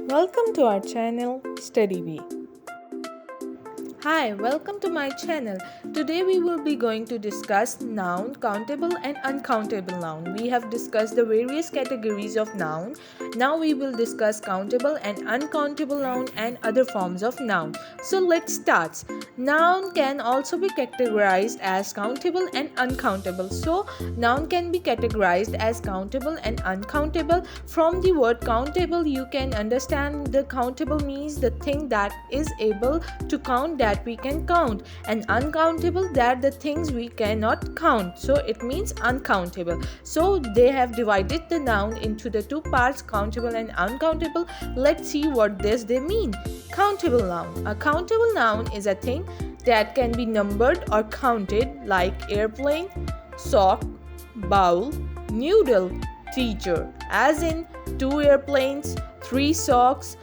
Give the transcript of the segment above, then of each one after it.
Welcome to our channel Study Bee. Hi, welcome to my channel. Today we will be going to discuss noun, countable and uncountable noun. We have discussed the various categories of noun. Now we will discuss countable and uncountable noun and other forms of noun. So let's start. Noun can also be categorized as countable and uncountable. So noun can be categorized as countable and uncountable. From the word countable, you can understand the countable means the thing that is able to count, that we can count, and uncountable, that the things we cannot count, so it means uncountable. So they have divided the noun into the two parts, countable and uncountable. Let's see what they mean. Countable noun. A countable noun is a thing that can be numbered or counted, like airplane, sock, bowl, noodle, teacher, as in 2 airplanes, 3 socks,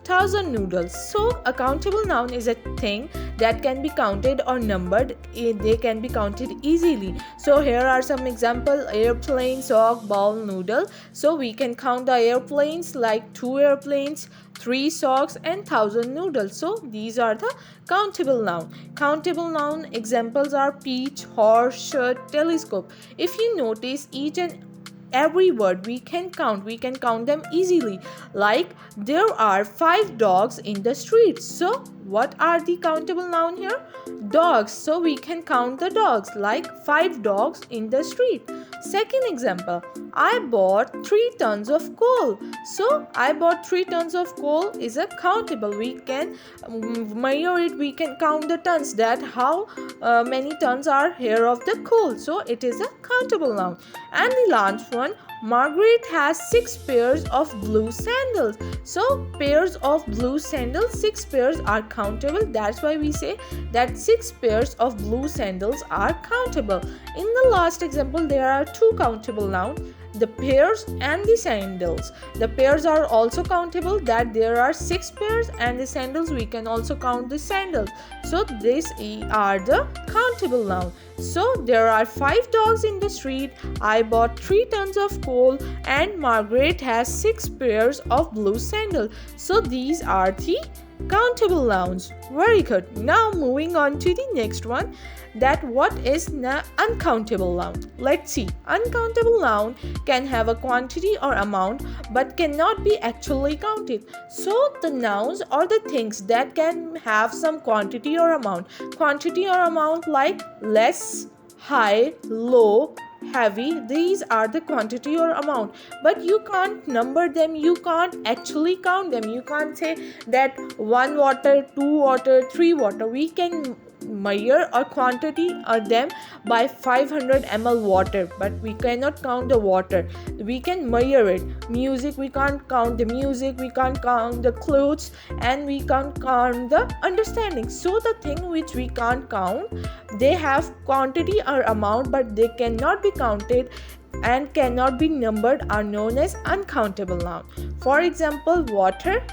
1,000 noodles. So a countable noun is a thing that can be counted or numbered. They can be counted easily. So here are some examples: airplane, sock, bowl, noodle. So we can count the airplanes like 2 airplanes, 3 socks and 1,000 noodles. So these are the countable noun. Countable noun examples are peach, horse, shirt, telescope. If you notice, each and every word we can count them easily. Like there are 5 dogs in the street. So what are the countable noun here? Dogs. So we can count the dogs, like 5 dogs in the street. Second example, I bought 3 tons of coal. So I bought 3 tons of coal is a countable. We can measure it, we can count the tons, that how many tons are here of the coal. So it is a countable noun. And the last one, Margaret has 6 pairs of blue sandals. So pairs of blue sandals, 6 pairs are countable. That's why we say that 6 pairs of blue sandals are countable. In the last example, there are 2 countable nouns, the pairs and the sandals. The pairs are also countable, that there are 6 pairs, and the sandals we can also count the sandals. So these are the countable noun. So there are 5 dogs in the street, I bought 3 tons of coal, and Margaret has 6 pairs of blue sandals. So these are the countable nouns. Very good. Now moving on to the next one, that what is uncountable noun. Let's see. Uncountable noun can have a quantity or amount but cannot be actually counted. So the nouns or the things that can have some quantity or amount. Quantity or amount like less, high, low, heavy, these are the quantity or amount, but you can't number them, you can't actually count them. You can't say that 1 water, 2 water, 3 water. We can measure a quantity of them by 500 ml water, but we cannot count the water. We can measure it. Music, we can't count the music, we can't count the clothes, and we can't count the understanding. So the thing which we can't count, they have quantity or amount but they cannot be counted and cannot be numbered, are known as uncountable noun. For example, water,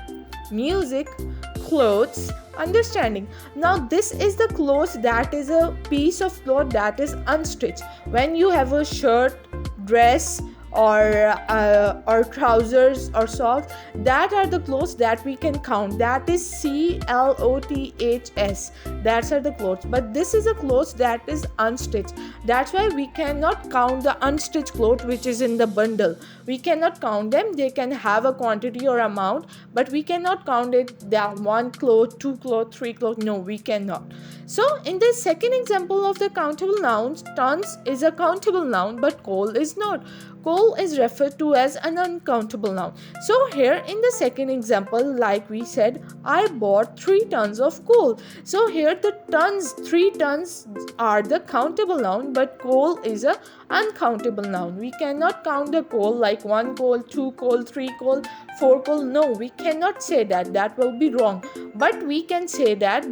music, clothes, understanding. Now this is the clothes, that is a piece of cloth that is unstitched. When you have a shirt, dress, or trousers or socks, that are the clothes that we can count. That is cloths. That's are the clothes. But this is a clothes that is unstitched. That's why we cannot count the unstitched cloth which is in the bundle. We cannot count them. They can have a quantity or amount, but we cannot count it, that 1 cloth, 2 cloth, 3 cloth. No, we cannot. So in the second example of the countable nouns, tons is a countable noun but coal is not. Coal is referred to as an uncountable noun. So here in the second example, like we said, I bought 3 tons of coal. So here the tons, 3 tons are the countable noun, but coal is a uncountable noun. We cannot count the coal like 1 coal, 2 coal, 3 coal, 4 coal. No, we cannot say that. That will be wrong. But we can say that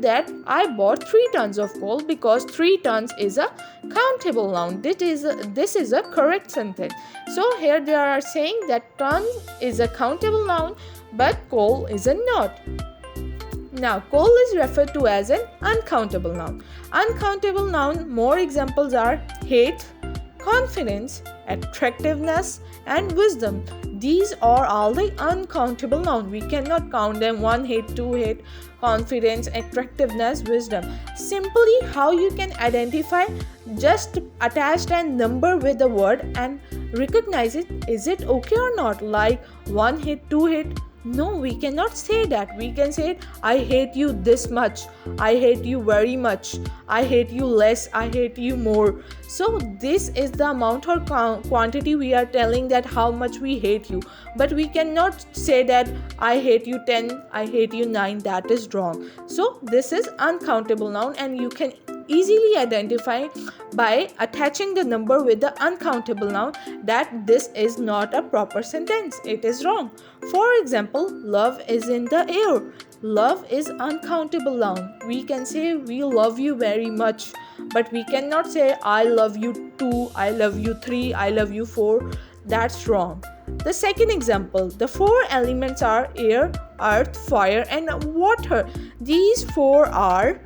I bought 3 tons of coal, because 3 tons is a countable noun. This is a correct sentence. So here they are saying that ton is a countable noun but coal is a not. Now coal is referred to as an uncountable noun. Uncountable noun, more examples are hate, confidence, attractiveness and wisdom. these are all the uncountable nouns. We cannot count them. 1 hit, 2 hit, confidence, attractiveness, wisdom. Simply how you can identify, just attach a number with the word and recognize it. Is it okay or not? Like 1 hit, 2 hit. No, we cannot say that. We can say, I hate you this much, I hate you very much, I hate you less, I hate you more. So this is the amount or quantity we are telling that how much we hate you. But we cannot say that I hate you 10, I hate you 9. That is wrong. So this is uncountable noun, and you can easily identify by attaching the number with the uncountable noun that this is not a proper sentence. It is wrong. For example, love is in the air. Love is uncountable noun. We can say we love you very much, but we cannot say I love you 2, I love you 3, I love you 4. That's wrong. The second example, the 4 elements are air, earth, fire, and water. These 4 are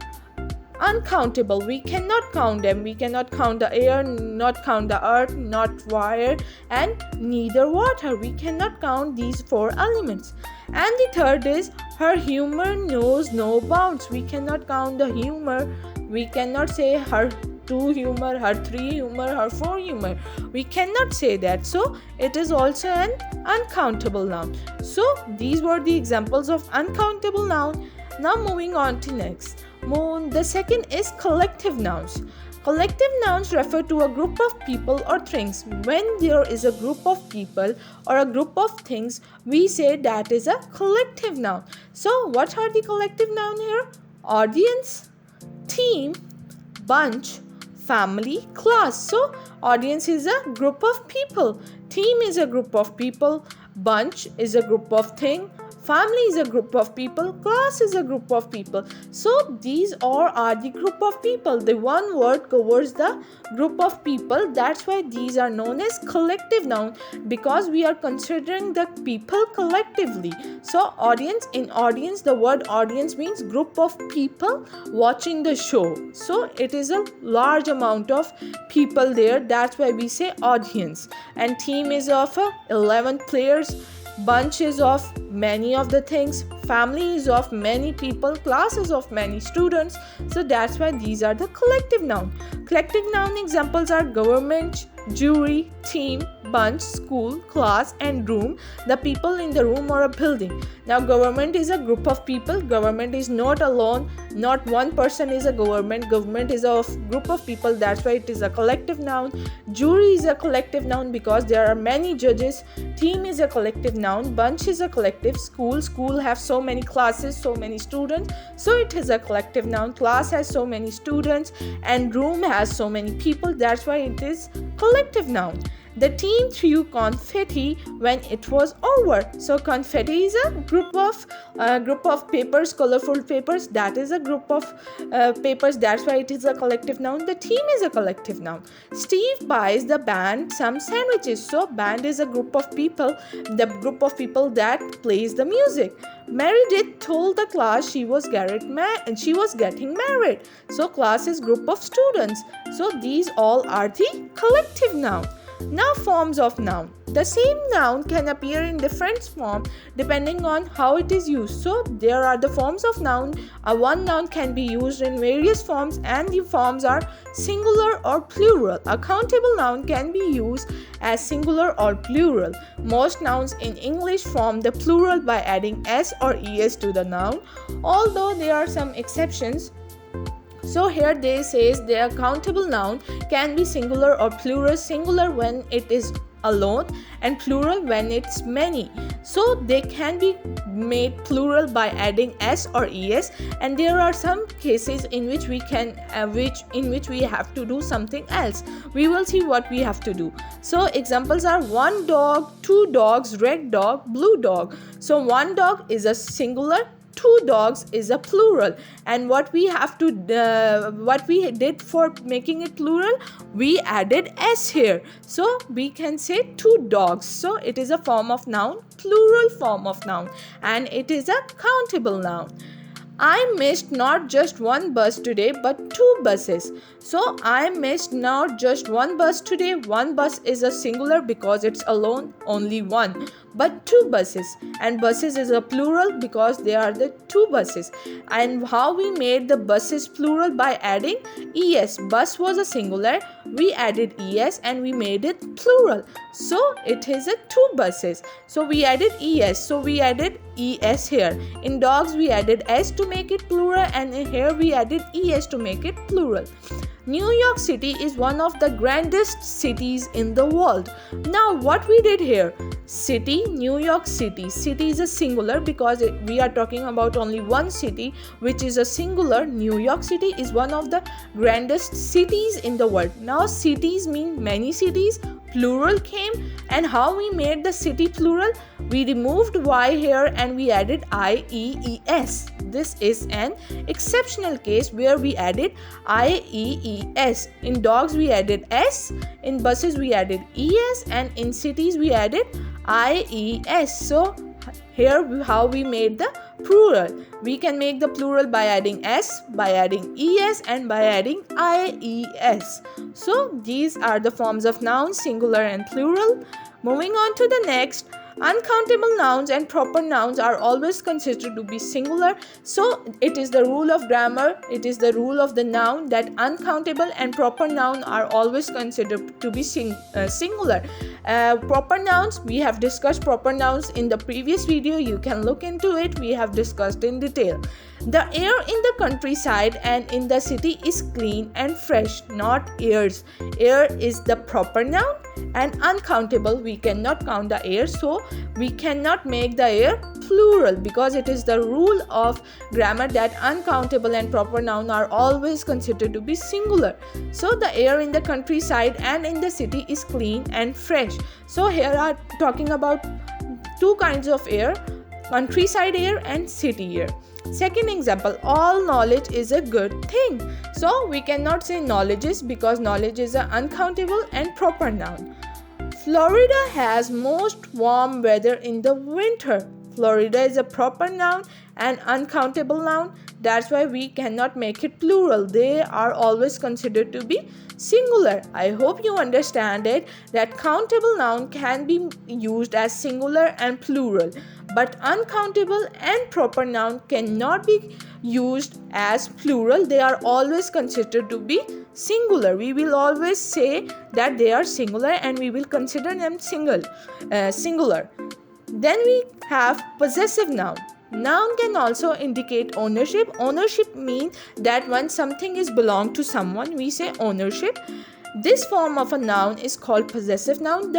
uncountable. We cannot count them. We cannot count the air, not count the earth, not fire, and neither water. We cannot count these 4 elements. And the third is her humor knows no bounds. We cannot count the humor. We cannot say her 2 humor, her 3 humor, her 4 humor. We cannot say that. So it is also an uncountable noun. So these were the examples of uncountable noun. Now moving on to next. The second is collective nouns. Collective nouns refer to a group of people or things. When there is a group of people or a group of things, we say that is a collective noun. So what are the collective nouns here? Audience, team, bunch, family, class. So audience is a group of people, team is a group of people, bunch is a group of thing, family is a group of people, class is a group of people. So these all are the group of people. The one word covers the group of people. That's why these are known as collective noun, because we are considering the people collectively. So audience, in audience, the word audience means group of people watching the show. So it is a large amount of people there. That's why we say audience. And team is of 11 players, bunch is of many of the things, family is of many people, class is of many students. So that's why these are the collective noun. Collective noun examples are government, jury, team, bunch, school, class, and room, the people in the room or a building. Now government is a group of people. Government is not alone, not one person is a government. Government is a group of people. That's why it is a collective noun. Jury is a collective noun because there are many judges. Team is a collective noun. Bunch is a collective. School have so many classes, so many students, so it is a collective noun. Class has so many students, and room has so many people. That's why it is collective noun. The team threw confetti when it was over. So confetti is a group of papers, colorful papers. That is a group of papers. That's why it is a collective noun. The team is a collective noun. Steve buys the band some sandwiches. So band is a group of people, the group of people that plays the music. Meredith told the class she was getting married. So class is group of students. So these all are the collective noun. Now forms of noun. The same noun can appear in different forms depending on how it is used. So there are the forms of noun. One noun can be used in various forms, and the forms are singular or plural. A countable noun can be used as singular or plural. Most nouns in English form the plural by adding s or es to the noun, although there are some exceptions. So here they says the countable noun can be singular or plural. Singular when it is alone and plural when it's many. So they can be made plural by adding s or es, and there are some cases in which we have to do something else. We will see what we have to do. So examples are one dog, two dogs, red dog, blue dog. So one dog is a singular, two dogs is a plural, and what we did for making it plural, we added s here. So we can say two dogs. So it is a form of noun, plural form of noun, and it is a countable noun. I missed not just one bus today but two buses. So I missed not just one bus today. One bus is a singular because it's alone, only one. but 2 buses, and buses is a plural because they are the 2 buses. And how we made the buses plural? By adding es. Bus was a singular, we added es and we made it plural, so it is a 2 buses. So we added es, so we added es here. In dogs we added s to make it plural, and here we added es to make it plural. New York City is one of the grandest cities in the world. Now what we did here? City, New York City. City is a singular because we are talking about only one city, which is a singular. New York City is one of the grandest cities in the world. Now cities mean many cities. Plural came, and how we made the city plural? We removed y here and we added IEES. This is an exceptional case where we added IEES. In dogs we added s, in buses we added es, and in cities we added IES. So here how we made the plural. We can make the plural by adding s, by adding es, and by adding IES. So these are the forms of nouns, singular and plural. Moving on to the next. Uncountable nouns and proper nouns are always considered to be singular. So it is the rule of grammar, it is the rule of the noun that uncountable and proper noun are always considered to be singular. Proper nouns, we have discussed proper nouns in the previous video. You can look into it. We have discussed in detail. The air in the countryside and in the city is clean and fresh, not airs. Air is the proper noun, and uncountable, we cannot count the air, so we cannot make the air plural because it is the rule of grammar that uncountable and proper noun are always considered to be singular. So the air in the countryside and in the city is clean and fresh. So here are talking about 2 kinds of air, countryside air and city air. Second example, all knowledge is a good thing. So we cannot say knowledge is because knowledge is an uncountable and proper noun. Florida has most warm weather in the winter. Florida is a proper noun and uncountable noun. That's why we cannot make it plural. They are always considered to be singular. I hope you understand it that countable noun can be used as singular and plural, but uncountable and proper noun cannot be used as plural. They are always considered to be singular. We will always say that they are singular and we will consider them singular. Then we have possessive noun. Noun can also indicate ownership. Ownership means that when something is belong to someone, we say ownership. This form of a noun is called possessive noun.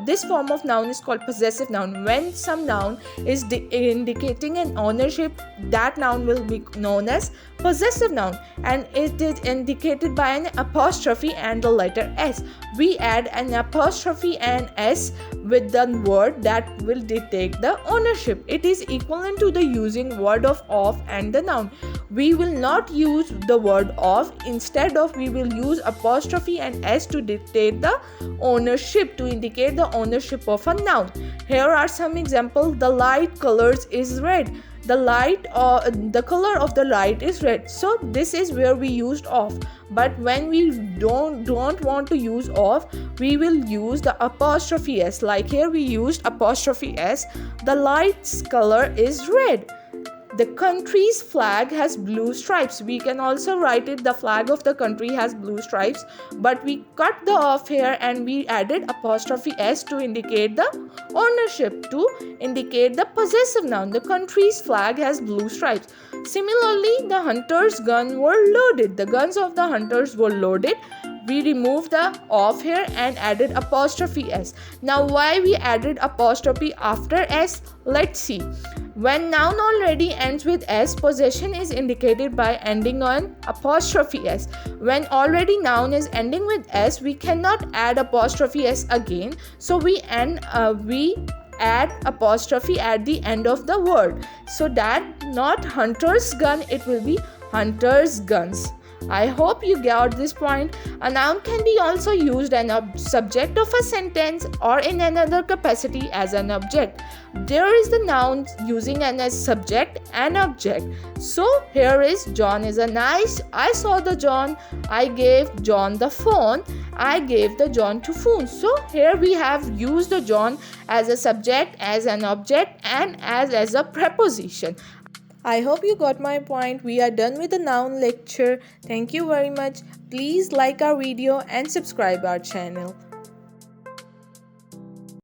This form of noun is called possessive noun. When some noun is indicating an ownership, that noun will be known as possessive noun, and it is indicated by an apostrophe and the letter s. We add an apostrophe and s with the word that will dictate the ownership. It is equivalent to the using word of and the noun. We will not use the word of. Instead of, we will use apostrophe and s to dictate the ownership, to indicate the ownership of a noun. Here are some examples. The light colors is red. The color of the light is red. So this is where we used of. But when we don't want to use of, we will use the apostrophe s. Like here we used apostrophe s. The light's color is red. The country's flag has blue stripes. We can also write it, the flag of the country has blue stripes, but we cut the off here and we added apostrophe s to indicate the ownership, to indicate the possessive noun. The country's flag has blue stripes. Similarly, the hunter's gun were loaded. The guns of the hunters were loaded. We removed the off here and added apostrophe s. Now why we added apostrophe after s? Let's see. When noun already ends with s, possession is indicated by ending on apostrophe s. When already noun is ending with s, we cannot add apostrophe s again. So we add apostrophe at the end of the word. So that not hunter's gun, it will be hunter's guns. I hope you got this point. A noun can be also used as a subject of a sentence or in another capacity as an object. There is the noun using as subject and object. So here is John is a nice. I saw the John. I gave John the phone. I gave the John to phone. So here we have used the John as a subject, as an object, and as a preposition. I hope you got my point. We are done with the noun lecture. Thank you very much. Please like our video and subscribe our channel.